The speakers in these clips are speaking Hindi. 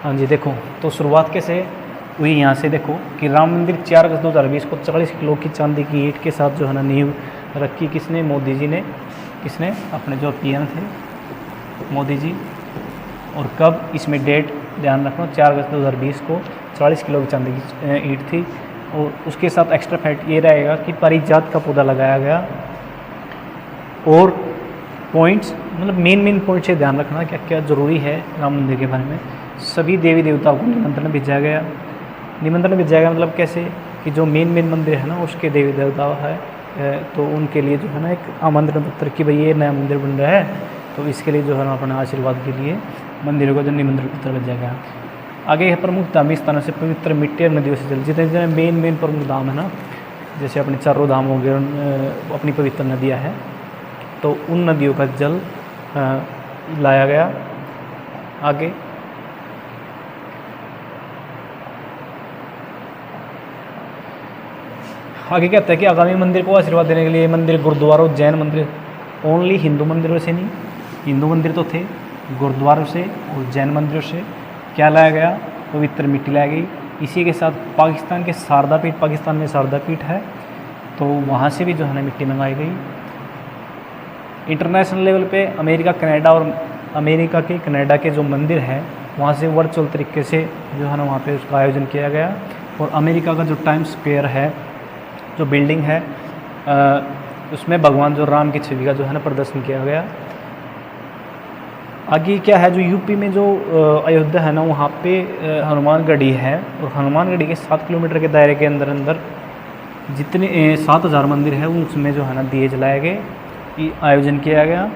हाँ जी, देखो तो शुरुआत कैसे हुई यहाँ से। देखो कि राम मंदिर 4 अगस्त 2020 को 40 किलो की चांदी की ईंट के साथ जो है ना नींव रखी किसने, मोदी जी ने। किसने, अपने जो पीएम थे मोदी जी। और कब, इसमें डेट ध्यान रखना, 4 अगस्त 2020 को 40 किलो की चांदी की ईंट थी। और उसके साथ एक्स्ट्रा फैक्ट ये रहेगा कि पारिजात का पौधा लगाया गया। और पॉइंट्स मतलब मेन पॉइंट्स ये ध्यान रखना क्या क्या ज़रूरी है राम मंदिर के बारे में। सभी देवी देवताओं को निमंत्रण भेजा गया। निमंत्रण भेजा गया मतलब कैसे कि जो मेन मंदिर है ना उसके देवी देवता है, तो उनके लिए जो है ना एक आमंत्रण पत्र कि भाई ये नया मंदिर बन रहा है, तो इसके लिए जो है ना अपने आशीर्वाद के लिए मंदिरों को जो निमंत्रण पत्र भेजा गया। आगे है प्रमुख धार्मिक स्थानों से पवित्र मिट्टी और नदियों से जल। जितने जितने मेन प्रमुख धाम है ना, जैसे अपने चारों धाम हो गए, अपनी पवित्र नदियाँ हैं, तो उन नदियों का जल लाया गया। आगे कहता है कि आगामी मंदिर को आशीर्वाद देने के लिए मंदिर, गुरुद्वारा और जैन मंदिर, ओनली हिंदू मंदिरों से नहीं, हिंदू मंदिर तो थे, गुरुद्वारों से और जैन मंदिरों से क्या लाया गया, पवित्र मिट्टी लाई गई। इसी के साथ पाकिस्तान के शारदा पीठ, पाकिस्तान में शारदा पीठ है, तो वहाँ से भी जो है ना मिट्टी मंगाई गई। इंटरनेशनल लेवल पे अमेरिका कनाडा के जो मंदिर है वहाँ से वर्चुअल तरीके से जो है ना वहाँ पे उसका आयोजन किया गया। और अमेरिका का जो टाइम्स स्क्वायर है, जो बिल्डिंग है, उसमें भगवान जो राम की छवि का जो है ना प्रदर्शन किया गया। आगे क्या है, जो यूपी में जो अयोध्या है ना वहाँ पे हनुमानगढ़ी है, और हनुमानगढ़ी के 7 किलोमीटर के दायरे के अंदर जितने 7,000 मंदिर है उसमें जो है ना दिए जलाए गए, आयोजन किया गया।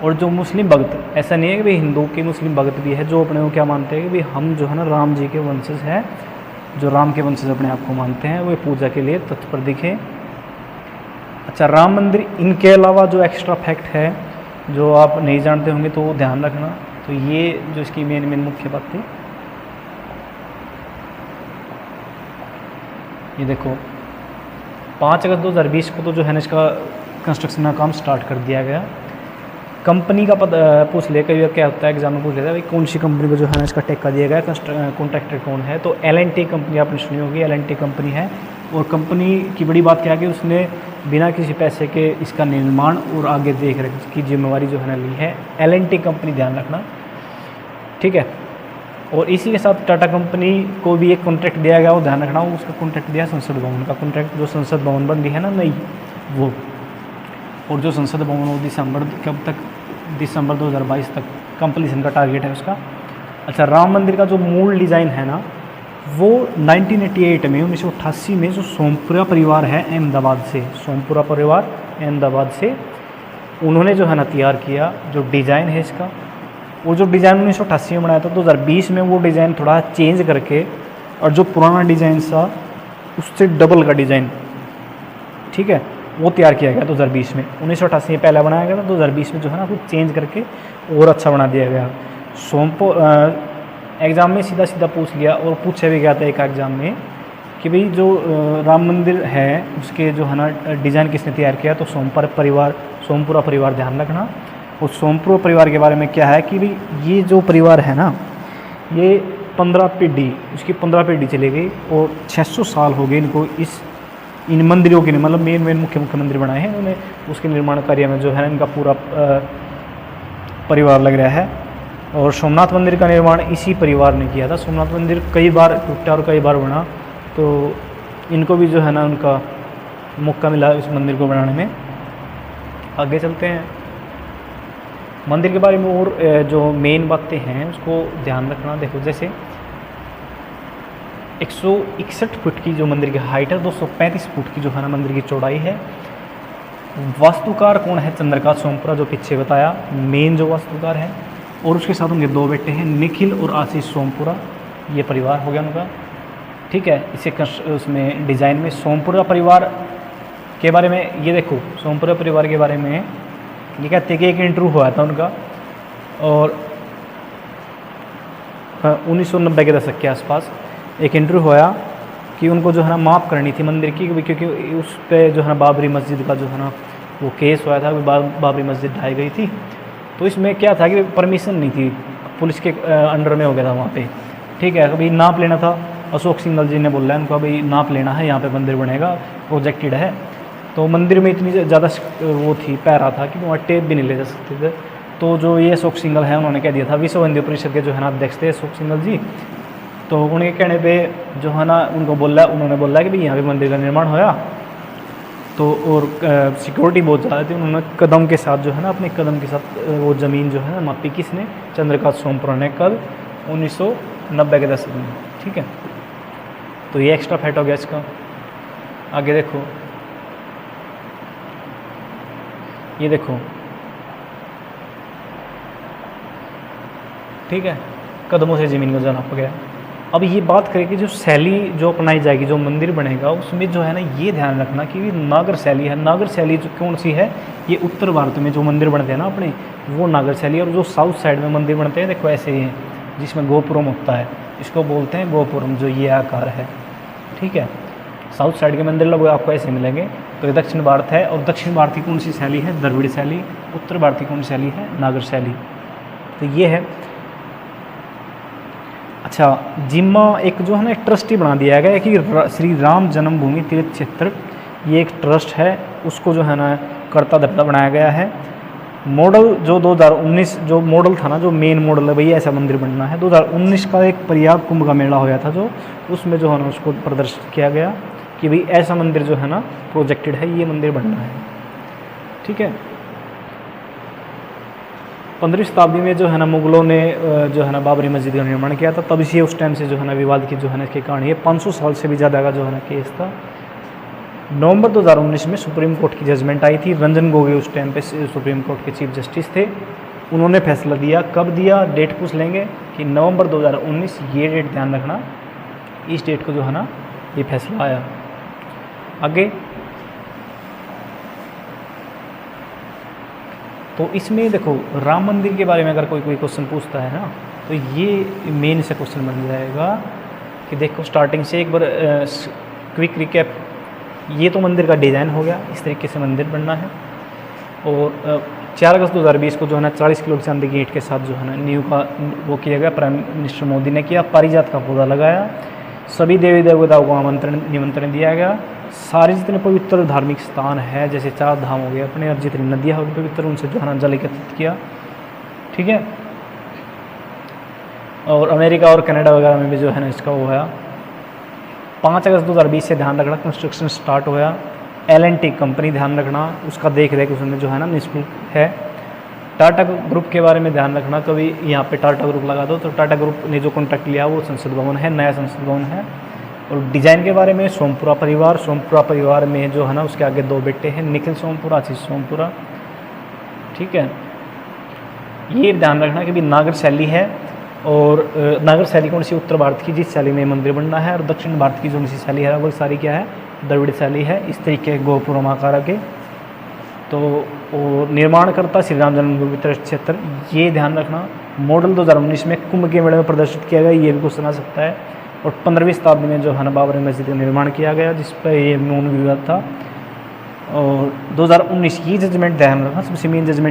और जो मुस्लिम भक्त, ऐसा नहीं है कि भाई हिंदू के मुस्लिम भक्त भी है जो अपने को क्या मानते हैं कि भाई हम जो है ना राम जी के वंशज हैं, जो राम के वंशज अपने आप को मानते हैं, वो पूजा के लिए तत्पर दिखे। अच्छा, राम मंदिर इनके अलावा जो एक्स्ट्रा फैक्ट है जो आप नहीं जानते होंगे तो वो ध्यान रखना। तो ये जो इसकी मेन मुख्य बात थी, ये देखो 5 अगस्त 2020 को तो जो है ना इसका कंस्ट्रक्शन का काम स्टार्ट कर दिया गया। कंपनी का पता पूछ ले, कई बार क्या होता है एग्जाम में पूछ लेता है भाई कौन सी कंपनी को जो है ना इसका ठेका दिया गया, कॉन्ट्रैक्टर कौन है, तो L&T कंपनी आपने सुनी होगी, L&T कंपनी है। और कंपनी की बड़ी बात क्या है कि उसने बिना किसी पैसे के इसका निर्माण और आगे देख रेख की जिम्मेवारी जो है ना ली है, L&T कंपनी, ध्यान रखना, ठीक है। और इसी के साथ टाटा कंपनी को भी एक कॉन्ट्रैक्ट दिया गया, वो ध्यान रखना, उसका कॉन्ट्रैक्ट दिया संसद भवन का कॉन्ट्रैक्ट, जो संसद भवन बन रही है ना नई वो। और जो संसद भवन वो दिसंबर 2022 तक कंप्लीशन का टारगेट है उसका। अच्छा, राम मंदिर का जो मूल डिज़ाइन है ना वो 1988 में 1988 में जो सोमपुरा परिवार है अहमदाबाद से, सोमपुरा परिवार अहमदाबाद से उन्होंने जो है ना तैयार किया जो डिज़ाइन है इसका। वो जो डिज़ाइन 1988 में बनाया था, 2020 में वो डिज़ाइन थोड़ा चेंज करके, और जो पुराना डिज़ाइन था उससे डबल का डिज़ाइन, ठीक है, वो तैयार किया गया 2020 में। 1988 में पहला बनाया गया था, 2020 में जो है ना कुछ चेंज करके और अच्छा बना दिया गया। एग्ज़ाम में सीधा पूछ लिया, और पूछा भी गया था एक एग्ज़ाम में कि भाई जो राम मंदिर है उसके जो है ना डिज़ाइन किसने तैयार किया, तो सोमपुरा परिवार, ध्यान रखना। और सोमपुरा परिवार के बारे में क्या है कि भाई ये जो परिवार है ना ये 15 पीढ़ी, उसकी 15 पीढ़ी चली गई, और 600 साल हो गए इनको इन मंदिरों के लिए, मतलब मेन मुख्य मंदिर बनाए हैं इन्होंने, उसके निर्माण कार्य में जो है इनका पूरा परिवार लग रहा है। और सोमनाथ मंदिर का निर्माण इसी परिवार ने किया था। सोमनाथ मंदिर कई बार टूटा और कई बार बना, तो इनको भी जो है ना उनका मौका मिला इस मंदिर को बनाने में। आगे चलते हैं, मंदिर के बारे में और जो मेन बातें हैं उसको ध्यान रखना। देखो जैसे 161 फुट की जो मंदिर की हाइट है, 235 फुट की जो है ना मंदिर की चौड़ाई है। वास्तुकार कौन है, चंद्रकांत सोमपुरा, जो पीछे बताया मेन जो वास्तुकार है। और उसके साथ उनके 2 बेटे हैं, निखिल और आशीष सोमपुरा, ये परिवार हो गया उनका, ठीक है। इसे उसमें डिज़ाइन में सोमपुरा परिवार के बारे में ये देखो, सोमपुरा परिवार के बारे में ये कहते हैं कि एक इंटरव्यू हुआ था उनका, और 1990 के दशक के आसपास एक इंटरव्यू हुआ कि उनको जो है ना माफ़ करनी थी मंदिर की, क्योंकि उस पर जो है ना बाबरी मस्जिद का जो है ना वो केस हुआ था, बाबरी मस्जिद ढाई गई थी। तो इसमें क्या था कि परमिशन नहीं थी, पुलिस के अंडर में हो गया था वहाँ पे, ठीक है, अभी नाप लेना था, अशोक सिंघल जी ने बोला है उनको अभी नाप लेना है, यहाँ पे मंदिर बनेगा, प्रोजेक्टेड है। तो मंदिर में इतनी ज़्यादा वो थी, पैरा था कि वहाँ टेप भी नहीं ले जा सकते थे। तो जो ये अशोक सिंघल है उन्होंने कह दिया था, विश्व हिंदू परिषद के जो है ना अध्यक्ष थे अशोक सिंघल जी, तो उनके कहने पे जो है ना उन्होंने बोला कि भाई यहाँ पे मंदिर का निर्माण होया। तो और सिक्योरिटी बहुत ज़्यादा थी, उन्होंने कदम के साथ जो है ना अपने कदम के साथ वो ज़मीन जो है ना मापी, किसने, चंद्रकांत सोमपुरा ने, कल 1990 के दशक में। ठीक है, तो ये एक्स्ट्रा फैक्ट हो गया इसका। आगे देखो, ये देखो, ठीक है, कदमों से ज़मीन को जो नापा गया। अब ये बात करें कि जो शैली जो अपनाई जाएगी, जो मंदिर बनेगा, उसमें जो है ना ये ध्यान रखना कि नागर शैली है। नागर शैली जो कौन सी है, ये उत्तर भारत में जो मंदिर बनते हैं ना अपने, वो नागर शैली। और जो साउथ साइड में मंदिर बनते हैं देखो ऐसे ही हैं, जिसमें गोपुरम होता है, इसको बोलते हैं गोपुरम, जो ये आकार है। ठीक है, साउथ साइड के मंदिर लोग आपको ऐसे मिलेंगे। तो ये दक्षिण भारत है, और दक्षिण भारत की कौन सी शैली है, द्रविड़ शैली। उत्तर भारत की कौन सी शैली है, नागर शैली। तो ये है। अच्छा, जिम्मा एक जो है ना एक ट्रस्ट ही बना दिया गया है कि श्री राम जन्मभूमि तीर्थ क्षेत्र, ये एक ट्रस्ट है, उसको जो है ना कर्ता धर्ता बनाया गया है। मॉडल जो 2019 जो मॉडल था ना, जो मेन मॉडल है भैया ऐसा मंदिर बनना है, 2019 का एक प्रयाग कुंभ का मेला होया था, जो उसमें जो है ना उसको प्रदर्शित किया गया कि भाई ऐसा मंदिर जो है ना प्रोजेक्टेड है, ये मंदिर बनना है। ठीक है, 15वीं शताब्दी में जो है ना मुगलों ने जो है ना बाबरी मस्जिद का निर्माण किया था, तब से उस टाइम से जो है ना विवाद की जो है ना इसके कारण ये 500 साल से भी ज़्यादा का जो है ना केस था। नवंबर 2019 में सुप्रीम कोर्ट की जजमेंट आई थी। रंजन गोगोई उस टाइम पे सुप्रीम कोर्ट के चीफ जस्टिस थे। उन्होंने फैसला दिया, कब दिया, डेट पूछ लेंगे कि नवंबर 2019, ये डेट ध्यान रखना, इस डेट को जो है ना ये फैसला आया। आगे तो इसमें देखो, राम मंदिर के बारे में अगर कोई क्वेश्चन पूछता है ना, तो ये मेन से क्वेश्चन बन जाएगा कि देखो स्टार्टिंग से एक बार क्विक रिकैप। ये तो मंदिर का डिज़ाइन हो गया, इस तरीके से मंदिर बनना है। और 4 अगस्त 2020 को जो है ना 40 किलो चांदी की ईंट के साथ जो है ना नींव का वो किया गया, प्राइम मिनिस्टर मोदी ने किया। पारिजात का पौधा लगाया, सभी देवी देवताओं को निमंत्रण दिया गया। सारे जितने पवित्र धार्मिक स्थान है, जैसे 4 धाम हो गए अपने, और जितनी नदियाँ हो गई पवित्र, उनसे जो है ना जल एकत्रित किया। ठीक है, और अमेरिका और कनाडा वगैरह में भी जो है ना इसका वो है। 5 अगस्त 2020 से ध्यान रखना कंस्ट्रक्शन स्टार्ट होया। L&T कंपनी ध्यान रखना, उसका देख रेख उसमें जो है ना निःशुल्क है। टाटा ग्रुप के बारे में ध्यान रखना, कभी यहाँ पे टाटा ग्रुप लगा दो तो टाटा ग्रुप ने जो कॉन्ट्रैक्ट लिया वो संसद भवन है, नया संसद भवन है। और डिज़ाइन के बारे में सोमपुरा परिवार में जो है ना उसके आगे 2 बेटे हैं, निखिल सोमपुरा, आशीष सोमपुरा। ठीक है, ये ध्यान रखना कि भी नागर शैली है। और नागर शैली कौन सी, उत्तर भारत की, जिस शैली में मंदिर बनना है। और दक्षिण भारत की जो सी शैली है वो सारी क्या है, द्रविड़ शैली है, इस तरीके गोपुरम आकार के। तो निर्माण करता श्री राम जन्मभूमि तीर्थ क्षेत्र, ये ध्यान रखना। मॉडल 2019 में कुंभ के मेले में प्रदर्शित किया गया, ये भी क्वेश्चन आ सकता है। और 15वीं शताब्दी में जो है ना बाबरी मस्जिद का निर्माण किया गया, जिस पर ये मौन विवाद था। और 2019 ये जजमेंट ध्यान रखना, सबसे मेन जजमेंट